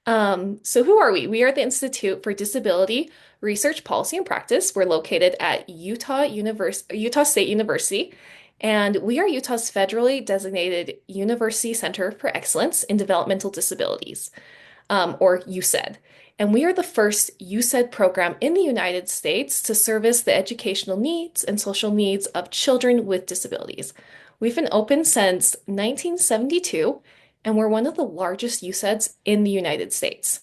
So who are we? We are the Institute for Disability Research Policy and Practice. We're located at Utah State University, and we are Utah's federally designated University Center for Excellence in Developmental Disabilities, or USED. And we are the first USED program in the United States to service the educational needs and social needs of children with disabilities. We've been open since 1972, and we're one of the largest USEDs in the United States.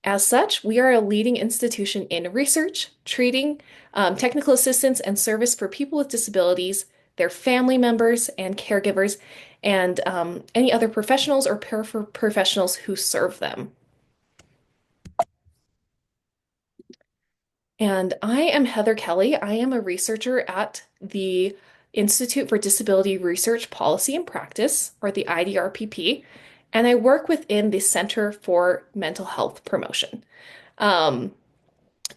As such, we are a leading institution in research, treating, technical assistance, and service for people with disabilities, their family members and caregivers, and any other professionals or paraprofessionals who serve them. And I am Heather Kelly. I am a researcher at the Institute for Disability Research Policy and Practice, or the IDRPP, and I work within the Center for Mental Health Promotion. Um,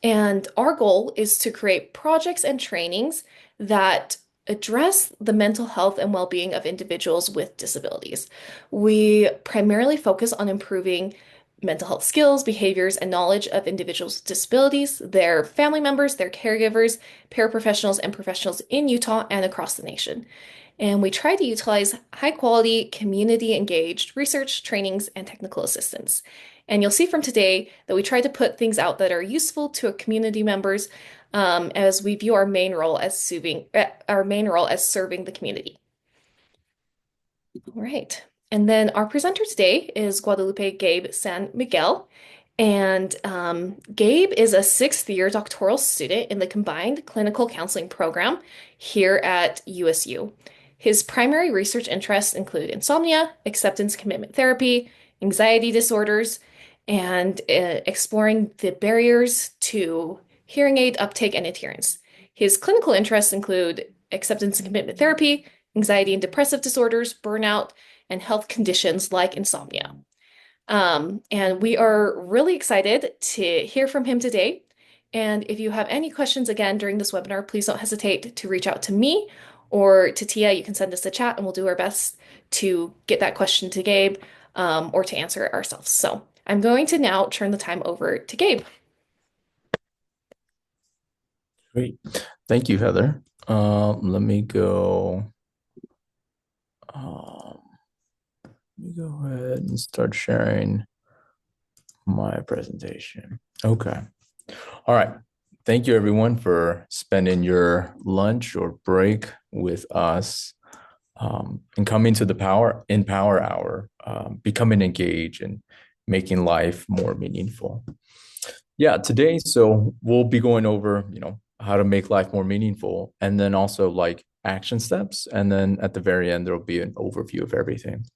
and our goal is to create projects and trainings that address the mental health and well-being of individuals with disabilities. We primarily focus on improving mental health skills, behaviors, and knowledge of individuals with disabilities, their family members, their caregivers, paraprofessionals, and professionals in Utah and across the nation. And we try to utilize high quality, community engaged research, trainings, and technical assistance. And you'll see from today that we try to put things out that are useful to our community members as we view our main role as serving the community. All right. And then our presenter today is Guadalupe Gabe San Miguel. And Gabe is a sixth year doctoral student in the Combined Clinical Counseling Program here at USU. His primary research interests include insomnia, acceptance commitment therapy, anxiety disorders, and exploring the barriers to hearing aid uptake and adherence. His clinical interests include acceptance and commitment therapy, anxiety and depressive disorders, burnout, and health conditions like insomnia. And we are really excited to hear from him today. And if you have any questions again during this webinar, please don't hesitate to reach out to me or to Tia. You can send us a chat and we'll do our best to get that question to Gabe or to answer it ourselves. So I'm going to now turn the time over to Gabe. Great. Thank you, Heather. Let me go. Um, Let me go ahead and start sharing my presentation. Okay. All right. Thank you, everyone, for spending your lunch or break with us and coming to the Power Hour, becoming engaged and making life more meaningful. Yeah, today, so we'll be going over, how to make life more meaningful, and then also like action steps. And then at the very end, there'll be an overview of everything.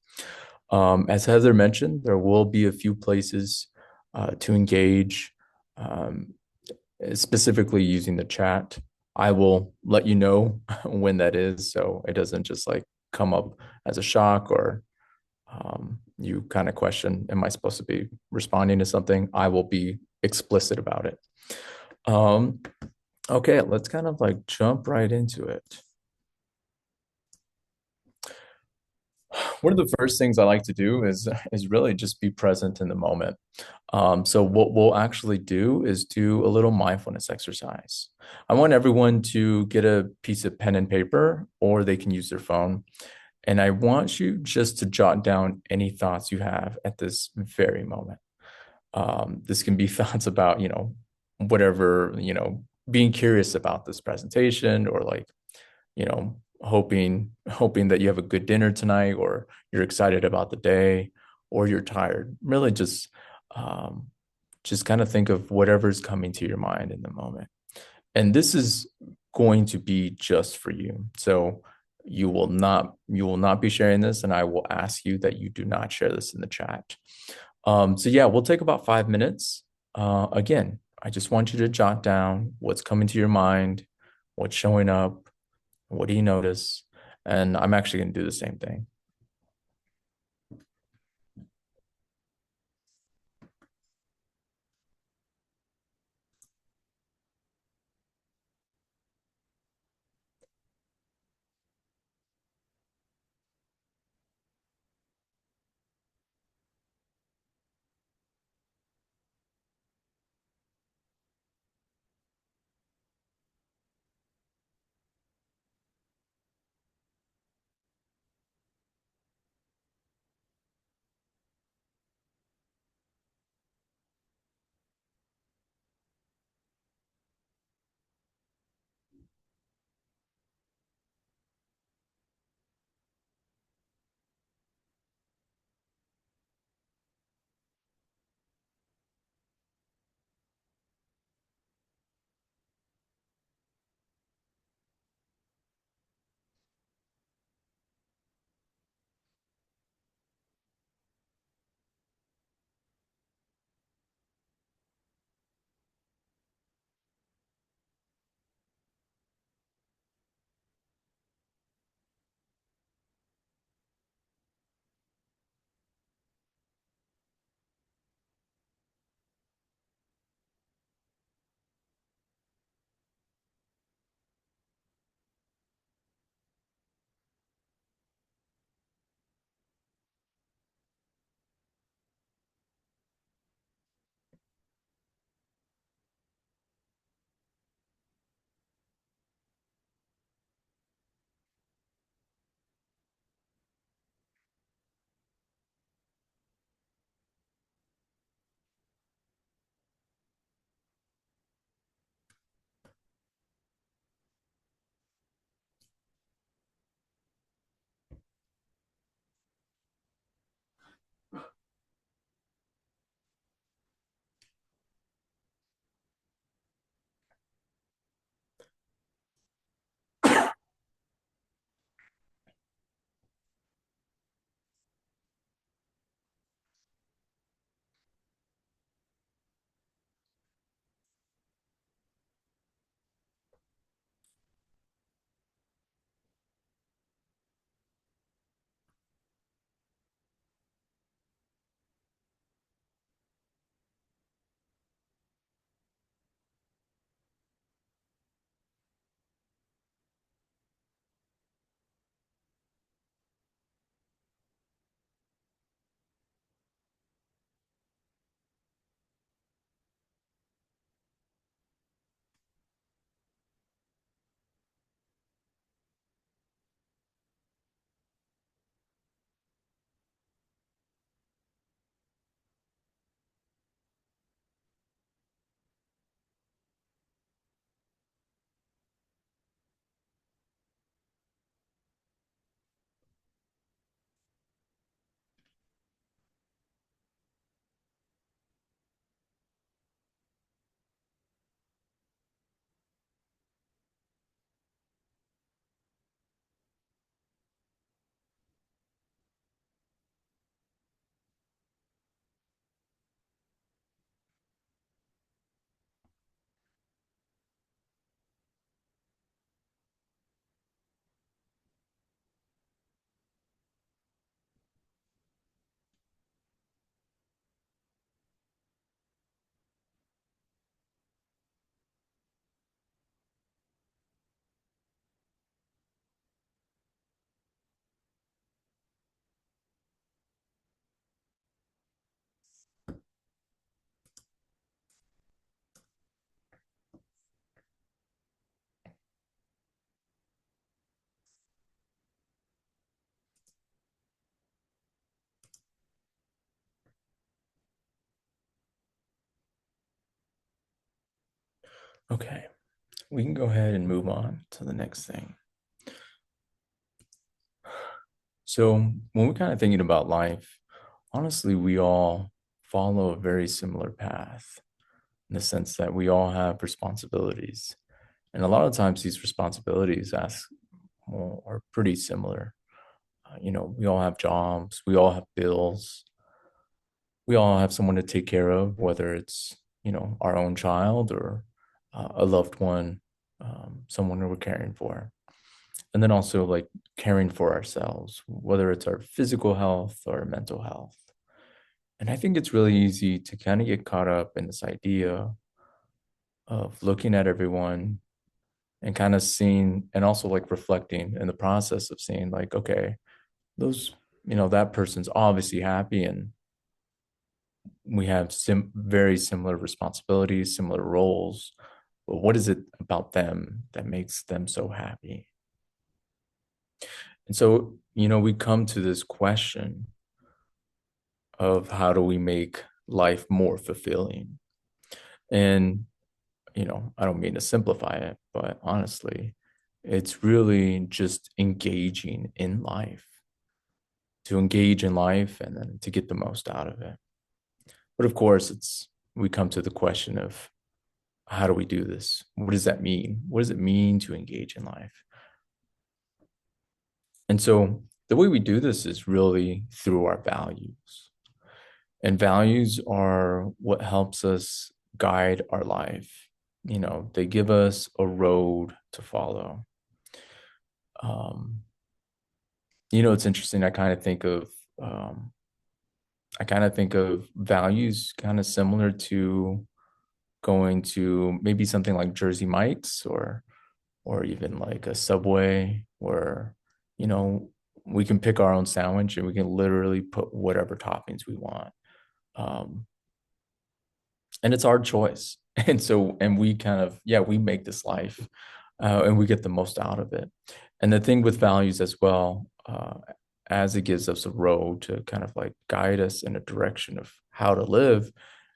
As Heather mentioned, there will be a few places to engage, um, specifically using the chat. I will let you know when that is, so it doesn't just like come up as a shock or you kind of question, am I supposed to be responding to something? I will be explicit about it. Okay, let's kind of like jump right into it. One of the first things I like to do is really just be present in the moment. So what we'll actually do is do a little mindfulness exercise. I want everyone to get a piece of pen and paper, or they can use their phone. And I want you just to jot down any thoughts you have at this very moment. This can be thoughts about, whatever, being curious about this presentation, or like, hoping that you have a good dinner tonight, or you're excited about the day, or you're tired. Really just kind of think of whatever's coming to your mind in the moment. And this is going to be just for you. So you will not be sharing this, and I will ask you that you do not share this in the chat. So yeah, we'll take about 5 minutes. Again, I just want you to jot down what's coming to your mind, what's showing up, what do you notice, and I'm actually going to do the same thing. Okay, we can go ahead and move on to the next thing. So, when we're kind of thinking about life, honestly, we all follow a very similar path in the sense that we all have responsibilities. And a lot of times, these responsibilities are pretty similar. We all have jobs, we all have bills, we all have someone to take care of, whether it's, our own child or a loved one, someone who we're caring for. And then also like caring for ourselves, whether it's our physical health or mental health. And I think it's really easy to kind of get caught up in this idea of looking at everyone and kind of seeing and also like reflecting in the process of seeing like, okay, those, that person's obviously happy and we have very similar responsibilities, similar roles. But what is it about them that makes them so happy? And so, we come to this question of how do we make life more fulfilling? And, I don't mean to simplify it, but honestly, it's really just engaging in life, to engage in life and then to get the most out of it. But of course, we come to the question of how do we do this? What does that mean? What does it mean to engage in life? And so the way we do this is really through our values. And values are what helps us guide our life. They give us a road to follow. Um, it's interesting. Um, I kind of think of values kind of similar to going to maybe something like Jersey Mike's or even like a Subway where, you know, we can pick our own sandwich and we can literally put whatever toppings we want. Um, and it's our choice. And we kind of, yeah, we make this life and we get the most out of it. And the thing with values as well, as it gives us a road to kind of like guide us in a direction of how to live,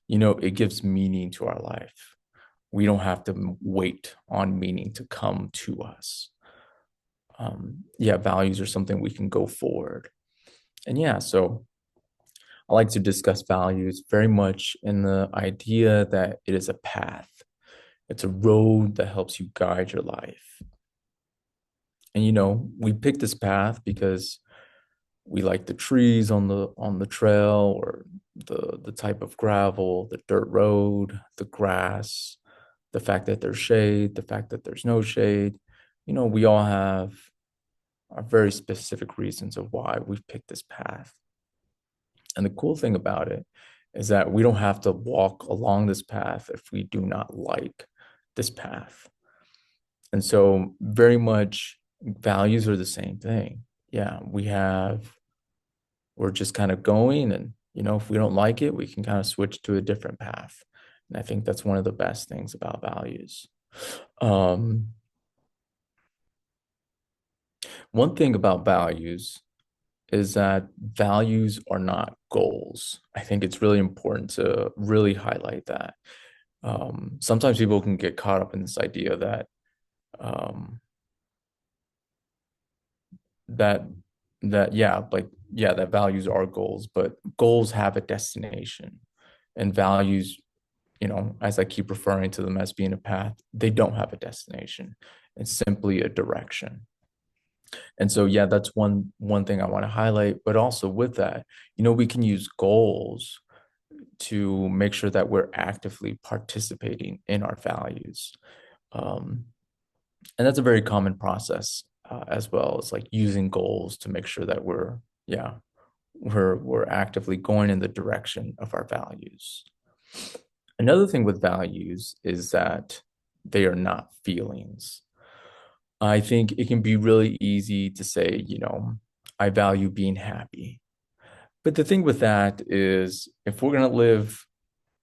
it gives meaning to our life. We don't have to wait on meaning to come to us. Yeah, values are something we can go forward. And yeah, so I like to discuss values very much in the idea that it is a path. It's a road that helps you guide your life. And we pick this path because we like the trees on the trail or the type of gravel, the dirt road, the grass, the fact that there's shade, the fact that there's no shade. We all have our very specific reasons of why we've picked this path. And the cool thing about it is that we don't have to walk along this path if we do not like this path. And so, very much values are the same thing. Yeah, we're just kind of going, and if we don't like it, we can kind of switch to a different path. And I think that's one of the best things about values. Um, One thing about values is that values are not goals. I think it's really important to really highlight that. Sometimes people can get caught up in this idea um, that that values are goals, but goals have a destination, and values, as I keep referring to them as being a path, they don't have a destination. It's simply a direction. And so, yeah, that's one thing I want to highlight. But also with that, we can use goals to make sure that we're actively participating in our values. Um, and that's a very common process as well as like using goals to make sure that we're actively going in the direction of our values. Another thing with values is that they are not feelings. I think it can be really easy to say, I value being happy. But the thing with that is if we're going to live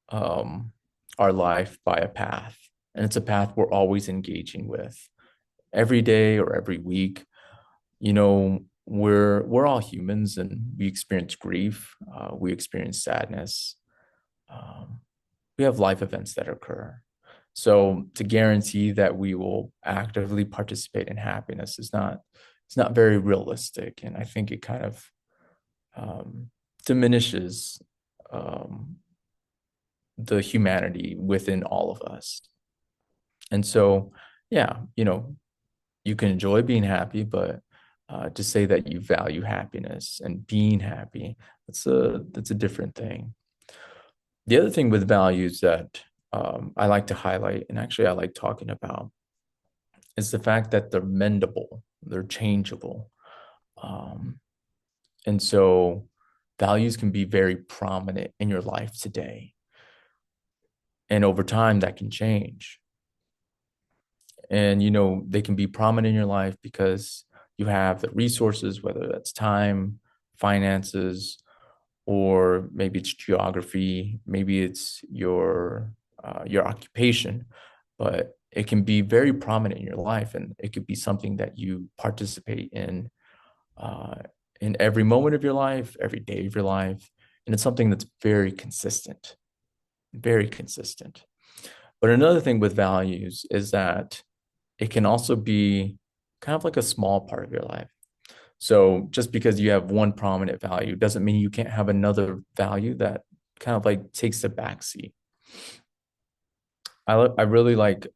um, our life by a path, and it's a path we're always engaging with every day or every week, we're all humans and we experience grief, we experience sadness, um, we have life events that occur. So to guarantee that we will actively participate in happiness is not, it's not very realistic. And I think it kind of um, diminishes um, the humanity within all of us. And so, yeah, you can enjoy being happy, but to say that you value happiness and being happy, that's a different thing. The other thing with values that I like to highlight, and actually I like talking about, is the fact that they're mendable, they're changeable. Um, and so values can be very prominent in your life today. And over time, that can change. And, they can be prominent in your life because you have the resources, whether that's time, finances, or maybe it's geography, maybe it's your occupation, but it can be very prominent in your life, and it could be something that you participate uh, in every moment of your life, every day of your life, and it's something that's very consistent, very consistent. But another thing with values is that it can also be kind of like a small part of your life. So just because you have one prominent value doesn't mean you can't have another value that kind of like takes the backseat. I really like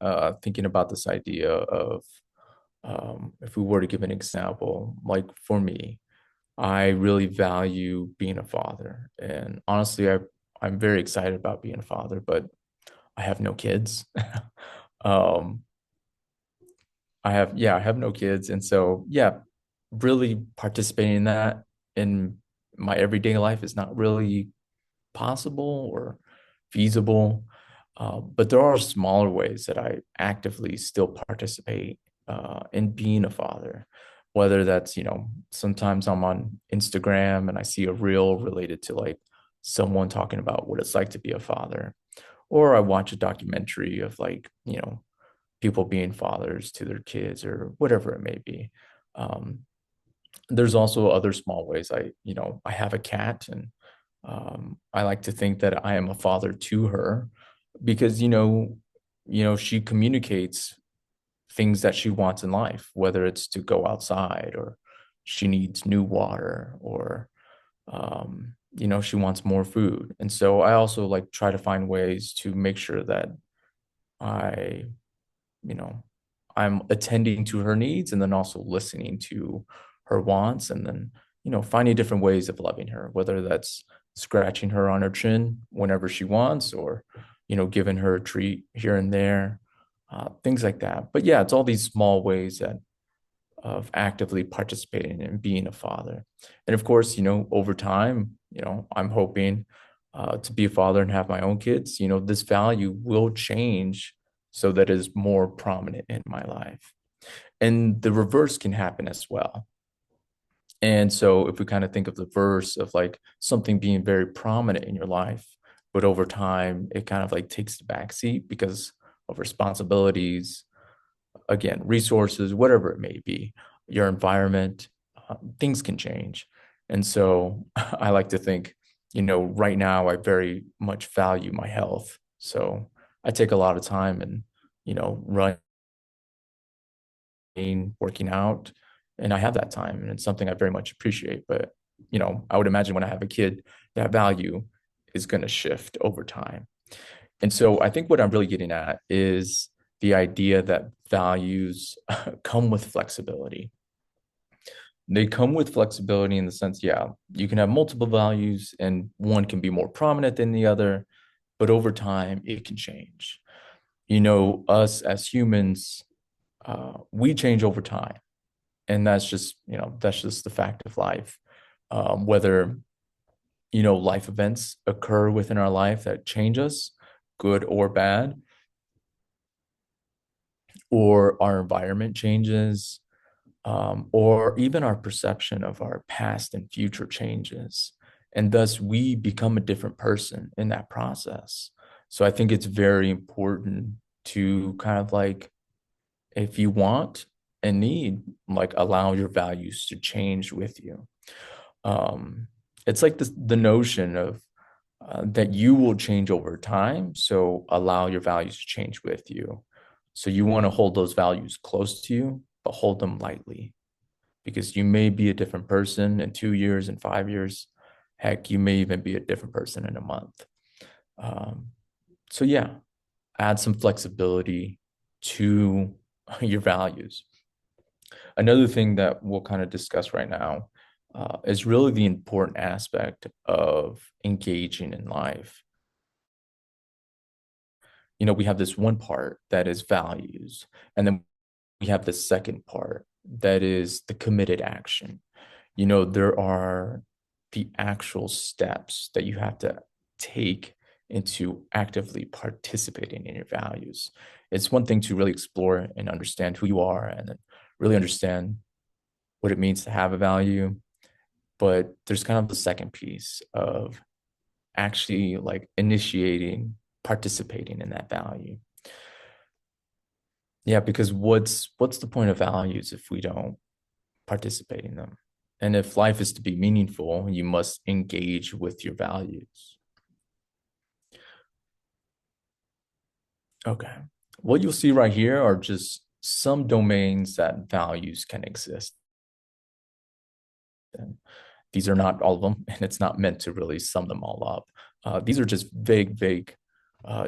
thinking about this idea of if we were to give an example, like for me, I really value being a father, and honestly, I'm very excited about being a father, but I have no kids. um, I have no kids, and so yeah, really participating in that in my everyday life is not really possible or feasible. But there are smaller ways that I actively still participate in being a father, whether that's, sometimes I'm on Instagram and I see a reel related to like someone talking about what it's like to be a father, or I watch a documentary of like, people being fathers to their kids or whatever it may be. Um, there's also other small ways. I have a cat, and I like to think that I am a father to her because, she communicates things that she wants in life, whether it's to go outside or she needs new water or, she wants more food. And so I also like try to find ways to make sure that I you know, I'm attending to her needs and then also listening to her wants and then, finding different ways of loving her, whether that's scratching her on her chin whenever she wants or, giving her a treat here and there, things like that. But yeah, it's all these small ways that of actively participating in being a father. And of course, over time, I'm hoping to be a father and have my own kids. This value will change so that it is more prominent in my life. And the reverse can happen as well. And so if we kind of think of the verse of like something being very prominent in your life, but over time it kind of like takes the backseat because of responsibilities, again, resources, whatever it may be, your environment, things can change. And so I like to think, right now I very much value my health. So I take a lot of time and, running, working out, and I have that time. And it's something I very much appreciate. But, I would imagine when I have a kid, that value is going to shift over time. And so I think what I'm really getting at is the idea that values come with flexibility. They come with flexibility in the sense, yeah, you can have multiple values and one can be more prominent than the other, but over time it can change. Us as humans, we change over time. And that's just the fact of life. Whether, life events occur within our life that change us, good or bad, or our environment changes, or even our perception of our past and future changes. And thus, we become a different person in that process. So I think it's very important to kind of like, if you want and need, like allow your values to change with you. Um, it's like the notion of that you will change over time. So allow your values to change with you. So you want to hold those values close to you, but hold them lightly because you may be a different person in 2 years and 5 years. Heck, you may even be a different person in a month. Um, so, yeah, add some flexibility to your values. Another thing that we'll kind of discuss right now is really the important aspect of engaging in life. We have this one part that is values, and then we have the second part that is the committed action. There are the actual steps that you have to take into actively participating in your values. It's one thing to really explore and understand who you are and then really understand what it means to have a value. But there's kind of the second piece of actually like initiating, participating in that value. Yeah, because what's the point of values if we don't participate in them? And if life is to be meaningful, you must engage with your values. Okay. What you'll see right here are just some domains that values can exist in. These are not all of them, and it's not meant to really sum them all up. These are just vague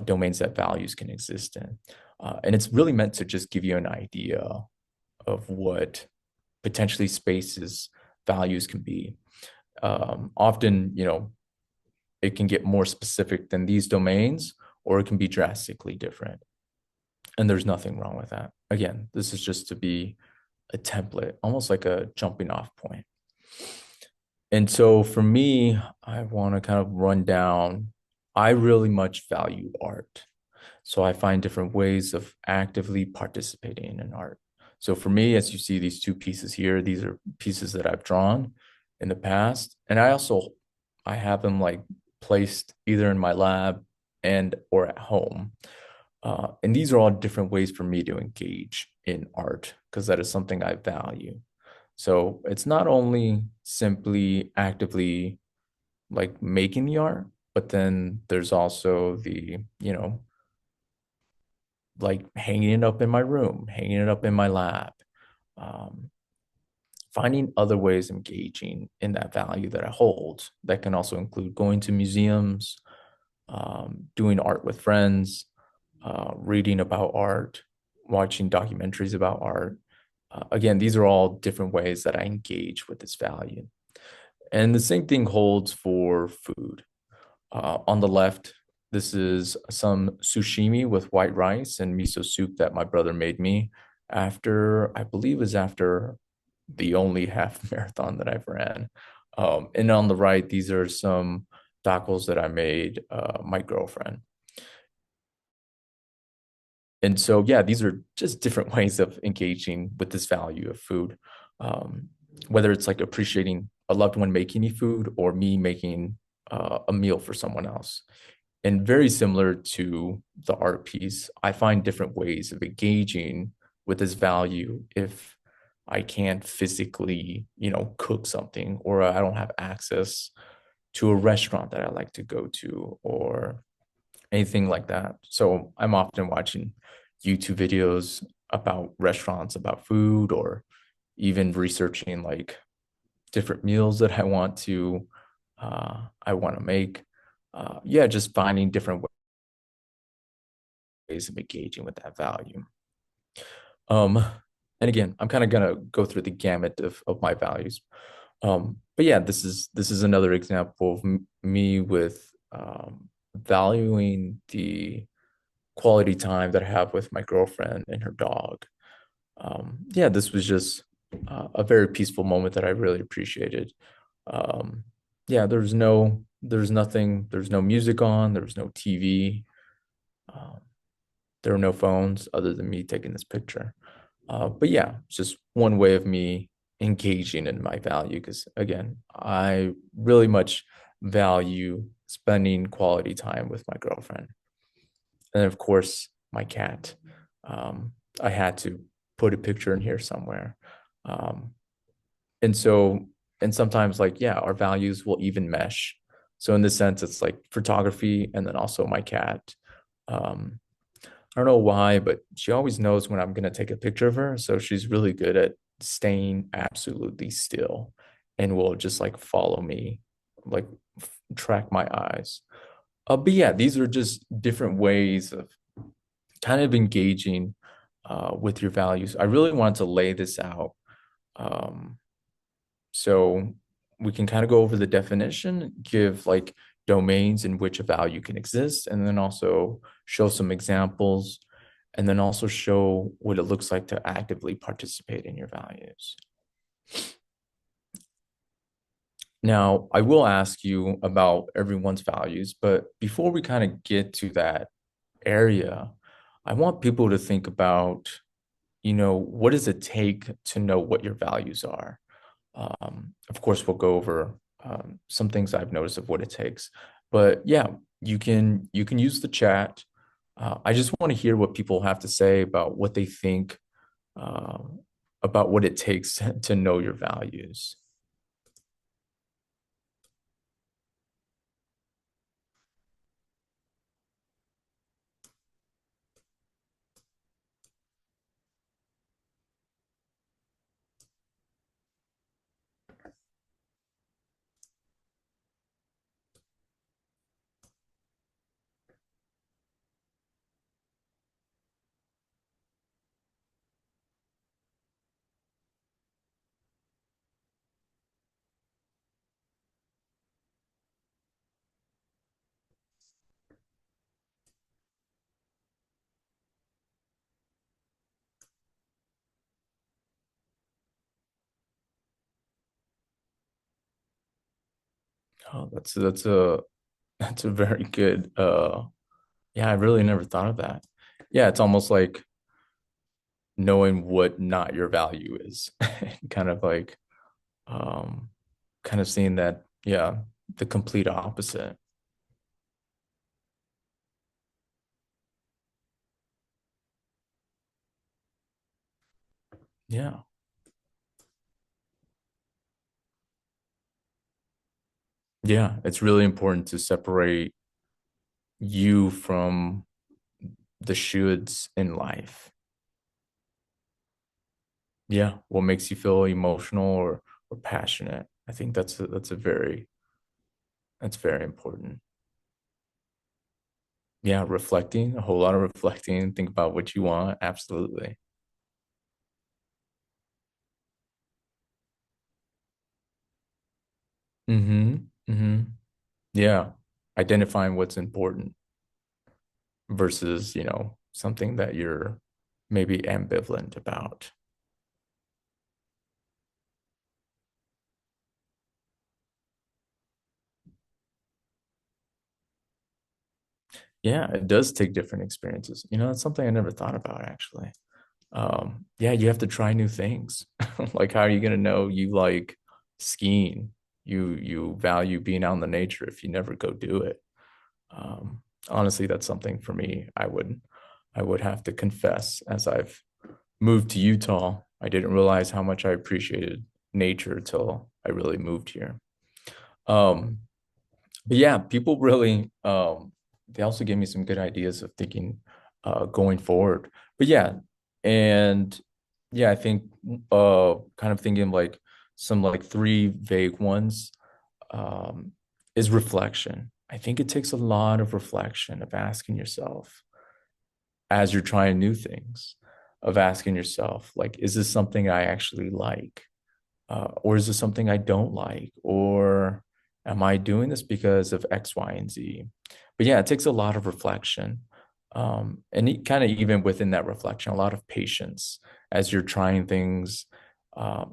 domains that values can exist in. And it's really meant to just give you an idea of what potentially spaces values can be. Often, it can get more specific than these domains, or it can be drastically different. And there's nothing wrong with that. Again, this is just to be a template, almost like a jumping off point. And so for me, I want to kind of run down, I really much value art. So I find different ways of actively participating in art. So for me, as you see these two pieces here, these are pieces that I've drawn in the past. And I have them like placed either in my lab and or at home. And these are all different ways for me to engage in art because that is something I value. So it's not only simply actively like making the art, but then there's also the, like hanging it up in my room, hanging it up in my lab, um, finding other ways of engaging in that value that I hold. That can also include going to museums, doing art with friends, reading about art, watching documentaries about art. Again, these are all different ways that I engage with this value. And the same thing holds for food. On the left, this is some sushimi with white rice and miso soup that my brother made me after, I believe, is after the only half marathon that I've ran. And on the right, these are some tacos that I made my girlfriend. And so, yeah, these are just different ways of engaging with this value of food. Um, Whether it's like appreciating a loved one making me food or me making a meal for someone else. And very similar to the art piece, I find different ways of engaging with this value if I can't physically, cook something or I don't have access to a restaurant that I like to go to or anything like that. So I'm often watching YouTube videos about restaurants, about food, or even researching like different meals that I want to make. Yeah, just finding different ways of engaging with that value. Um, and again, I'm kind of gonna go through the gamut of my values. But yeah, this is another example of me with valuing the quality time that I have with my girlfriend and her dog. Yeah, this was just a very peaceful moment that I really appreciated. Yeah, there's no music on, there was no TV, um, there were no phones other than me taking this picture. But yeah, it's just one way of me engaging in my value because again, I really much value spending quality time with my girlfriend. And of course, my cat. Um, I had to put a picture in here somewhere. Um, and so, and sometimes, like, yeah, our values will even mesh. So in this sense, it's like photography and then also my cat. Um, I don't know why, but she always knows when I'm gonna take a picture of her. So she's really good at staying absolutely still and will just like follow me, like track my eyes. But yeah, these are just different ways of kind of engaging with your values. I really wanted to lay this out. Um, so we can kind of go over the definition, give like domains in which a value can exist, and then also show some examples, and then also show what it looks like to actively participate in your values. Now, I will ask you about everyone's values, but before we kind of get to that area, I want people to think about, what does it take to know what your values are? Of course, we'll go over some things I've noticed of what it takes. But yeah, you can use the chat. I just want to hear what people have to say about what they think uh, about what it takes to know your values. Oh, that's a very good yeah, I really never thought of that. Yeah, it's almost like knowing what not your value is. Kind of like um kind of seeing that, yeah, the complete opposite. Yeah. Yeah, it's really important to separate you from the shoulds in life. Yeah, what makes you feel emotional or passionate. I think that's very important. Yeah, reflecting, a whole lot of reflecting, think about what you want. Absolutely. Mm-hmm. Mm-hmm. Yeah. Identifying what's important versus, something that you're maybe ambivalent about. Yeah, it does take different experiences. That's something I never thought about actually. Yeah, you have to try new things. Like, how are you gonna know you like skiing? You value being out in the nature if you never go do it. Honestly, that's something for me. I would have to confess, as I've moved to Utah, I didn't realize how much I appreciated nature till I really moved here. Um, but yeah, people really they also gave me some good ideas of thinking going forward. But yeah, and yeah, I think kind of thinking like some like three vague ones is reflection. I think it takes a lot of reflection of asking yourself as you're trying new things, of asking yourself, like, is this something I actually like? Or is this something I don't like? Or am I doing this because of X, Y, and Z? But yeah, it takes a lot of reflection. And kind of even within that reflection, a lot of patience as you're trying things,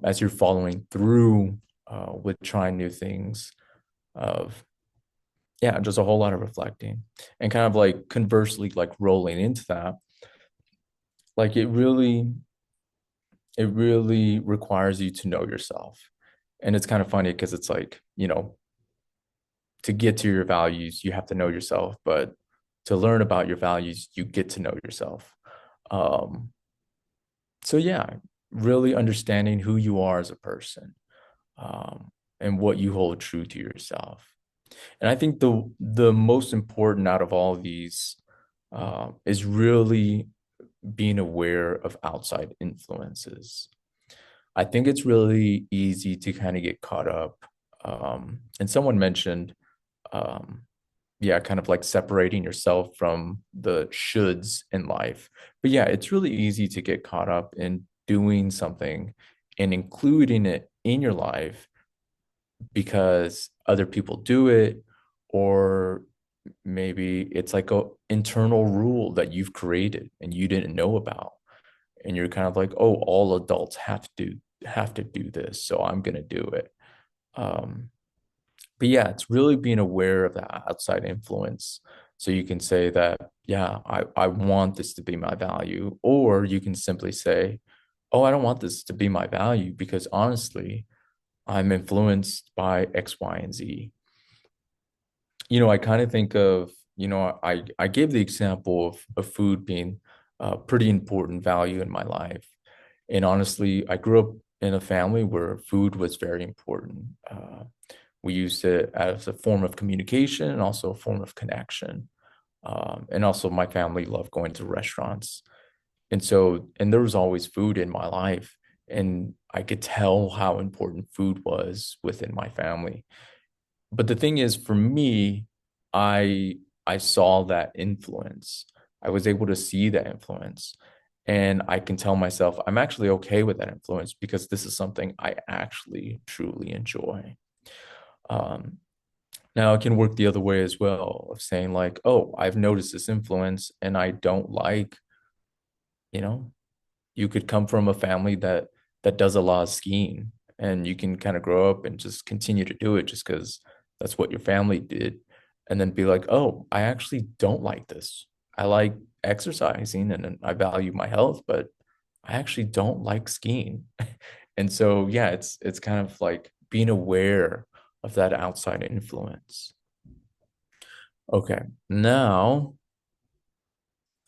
as you're following through with trying new things. Of yeah, just a whole lot of reflecting, and kind of like conversely, like rolling into that, like it really requires you to know yourself. And it's kind of funny because it's like, to get to your values, you have to know yourself, but to learn about your values, you get to know yourself. Um, so yeah, really understanding who you are as a person, um, and what you hold true to yourself. And I think the most important out of all of these is really being aware of outside influences. I think it's really easy to kind of get caught up. And someone mentioned, um, yeah, kind of like separating yourself from the shoulds in life. But yeah, it's really easy to get caught up in doing something and including it in your life because other people do it, or maybe it's like a internal rule that you've created and you didn't know about. And you're kind of like, oh, all adults have to do this, so I'm gonna do it. Um, but yeah, it's really being aware of that outside influence. So you can say that, yeah, I want this to be my value. Or you can simply say, oh, I don't want this to be my value because honestly, I'm influenced by X, Y, and Z. I kind of think of, I gave the example of food being a pretty important value in my life. And honestly, I grew up in a family where food was very important. We used it as a form of communication and also a form of connection. And also, my family loved going to restaurants. And there was always food in my life. And I could tell how important food was within my family. But the thing is, for me, I I saw that influence. I was able to see that influence. And I can tell myself I'm actually okay with that influence because this is something I actually truly enjoy. Um, Now it can work the other way as well, of saying like, oh, I've noticed this influence and I don't like, you know, you could come from a family that does a lot of skiing and you can kind of grow up and just continue to do it just because that's what your family did, and then be like, oh, I actually don't like this. I like exercising and I value my health, but I actually don't like skiing. And so yeah, it's kind of like being aware of that outside influence. Okay, now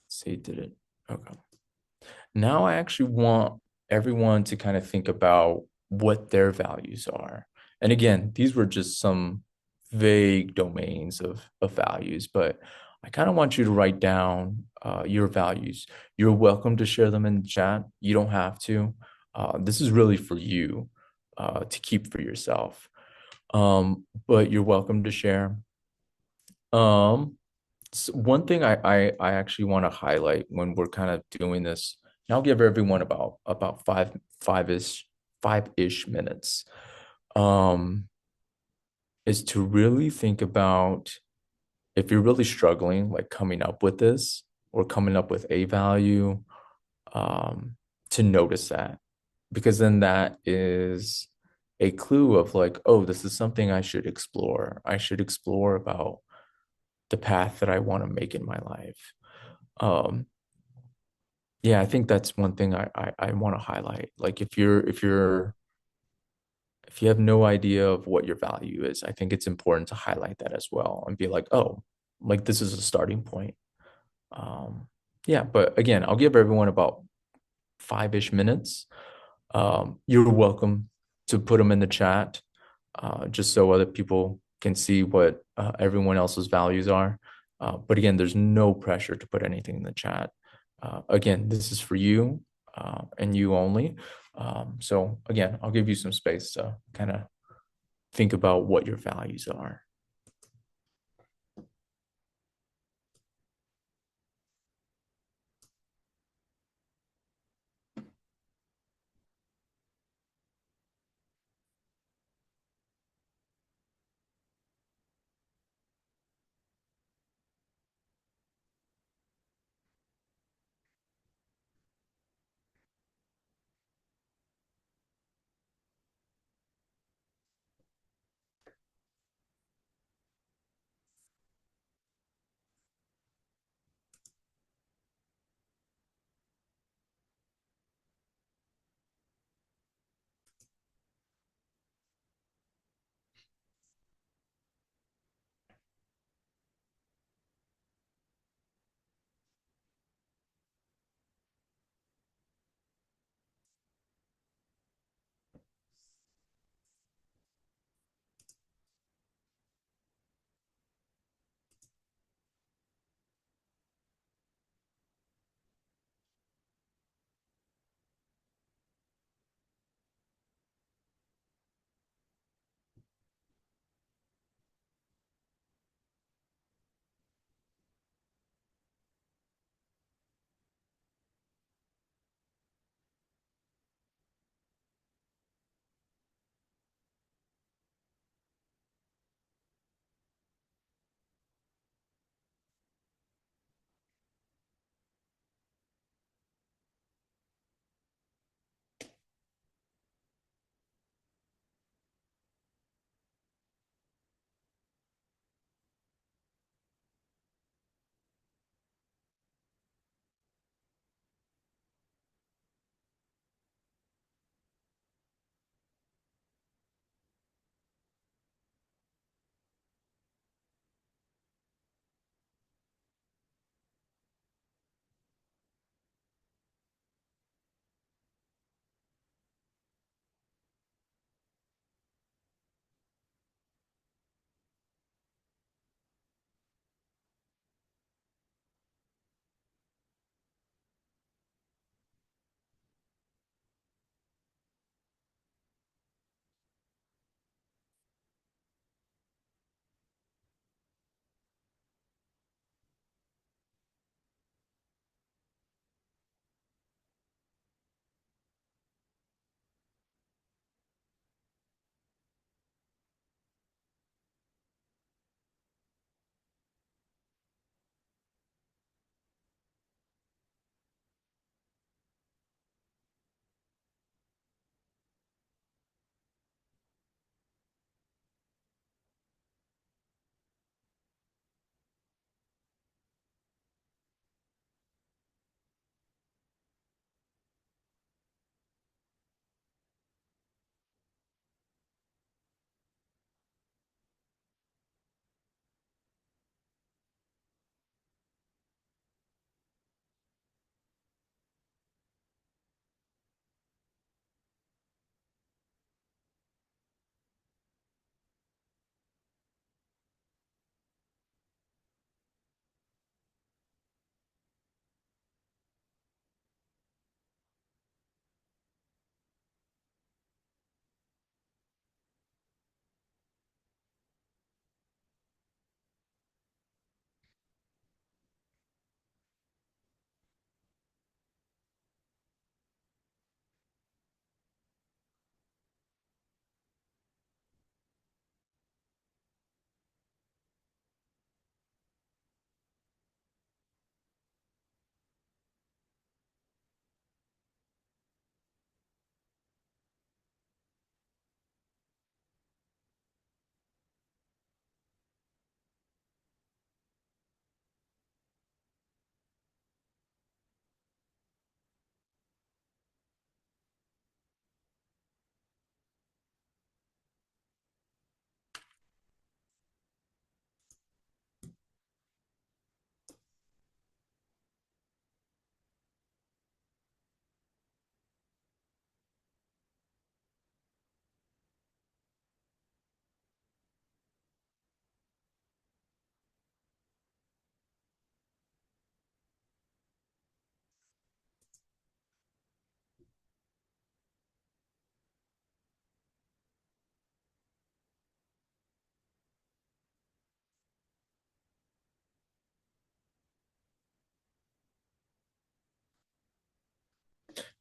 let's see, did it? Okay. Now I actually want everyone to kind of think about what their values are. And again, these were just some vague domains of values, but I kind of want you to write down your values. You're welcome to share them in the chat. You don't have to. This is really for you to keep for yourself. But you're welcome to share. Um, One thing I actually want to highlight when we're kind of doing this, and I'll give everyone about five-ish minutes, um, is to really think about if you're really struggling, like coming up with this or coming up with a value, um, to notice that, because then that is a clue of like, oh, this is something I should explore. I should explore about the path that I want to make in my life. Um, Yeah, I think that's one thing I want to highlight. Like if you have no idea of what your value is, I think it's important to highlight that as well and be like, oh, like this is a starting point. Um, yeah, but again, I'll give everyone about five-ish minutes. You're welcome to put them in the chat, just so other people can see what everyone else's values are. But again, there's no pressure to put anything in the chat. Again, this is for you and you only. So again, I'll give you some space to kind of think about what your values are.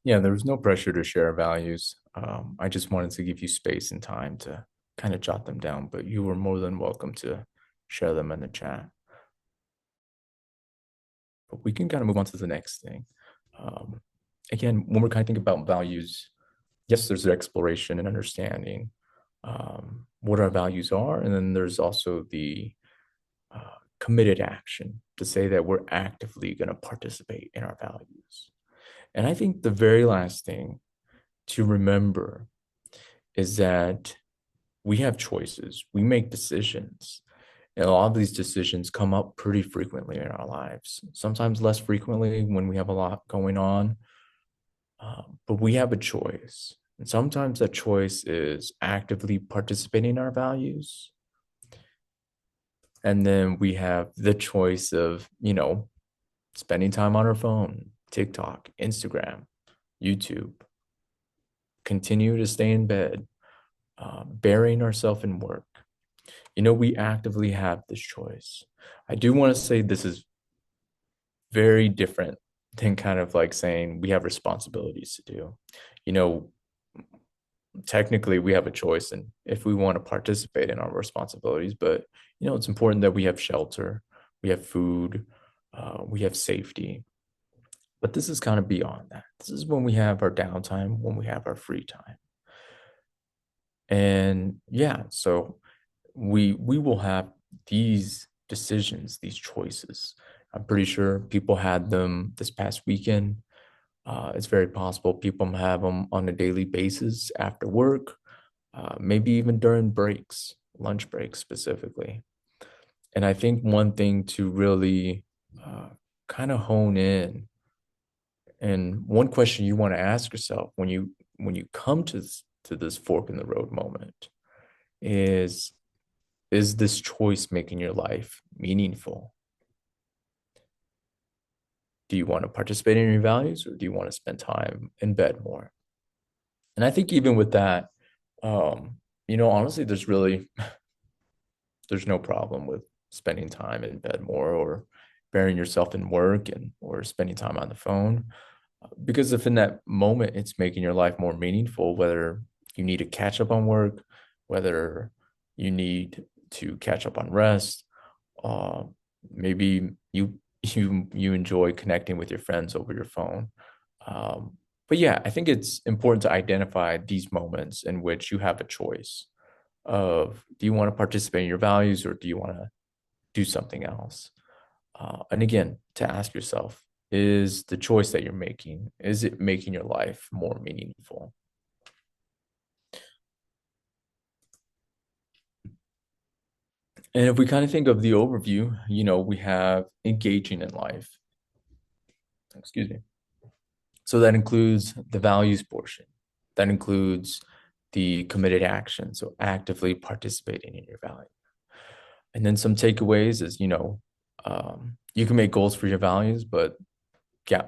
Yeah, there was no pressure to share values. I just wanted to give you space and time to kind of jot them down, but you were more than welcome to share them in the chat. But we can kind of move on to the next thing. Um, Again, when we're kind of thinking about values, yes, there's the exploration and understanding what our values are, and then there's also the committed action to say that we're actively going to participate in our values. And I think the very last thing to remember is that we have choices, we make decisions. And a lot of these decisions come up pretty frequently in our lives, sometimes less frequently when we have a lot going on, but we have a choice. And sometimes that choice is actively participating in our values. And then we have the choice of, spending time on our phone, TikTok, Instagram, YouTube, continue to stay in bed, burying ourselves in work. We actively have this choice. I do want to say this is very different than kind of like saying we have responsibilities to do. You know, Technically we have a choice and if we want to participate in our responsibilities, but it's important that we have shelter, we have food, we have safety. But this is kind of beyond that. This is when we have our downtime, when we have our free time. And yeah, so we will have these decisions, these choices. I'm pretty sure people had them this past weekend. It's very possible people have them on a daily basis after work, maybe even during breaks, lunch breaks specifically. And I think one thing to really kind of hone in, and one question you want to ask yourself when you come to this fork in the road moment is this choice making your life meaningful? Do you want to participate in your values or do you want to spend time in bed more? And I think even with that, honestly, there's no problem with spending time in bed more or burying yourself in work and or spending time on the phone. Because if in that moment it's making your life more meaningful, whether you need to catch up on work, whether you need to catch up on rest, uh, maybe you enjoy connecting with your friends over your phone. But yeah, I think it's important to identify these moments in which you have a choice of do you want to participate in your values or do you want to do something else? And again, to ask yourself, is the choice that you're making, is it making your life more meaningful? And if we kind of think of the overview, we have engaging in life. Excuse me. So that includes the values portion. That includes the committed action. So actively participating in your value. And then some takeaways is, you can make goals for your values, but yeah,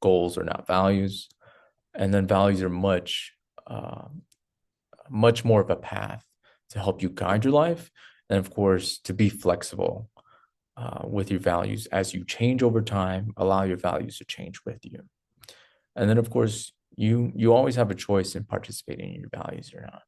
goals are not values. And then values are uh, much more of a path to help you guide your life. And of course, to be flexible with your values as you change over time, allow your values to change with you. And then, of course, you always have a choice in participating in your values or not.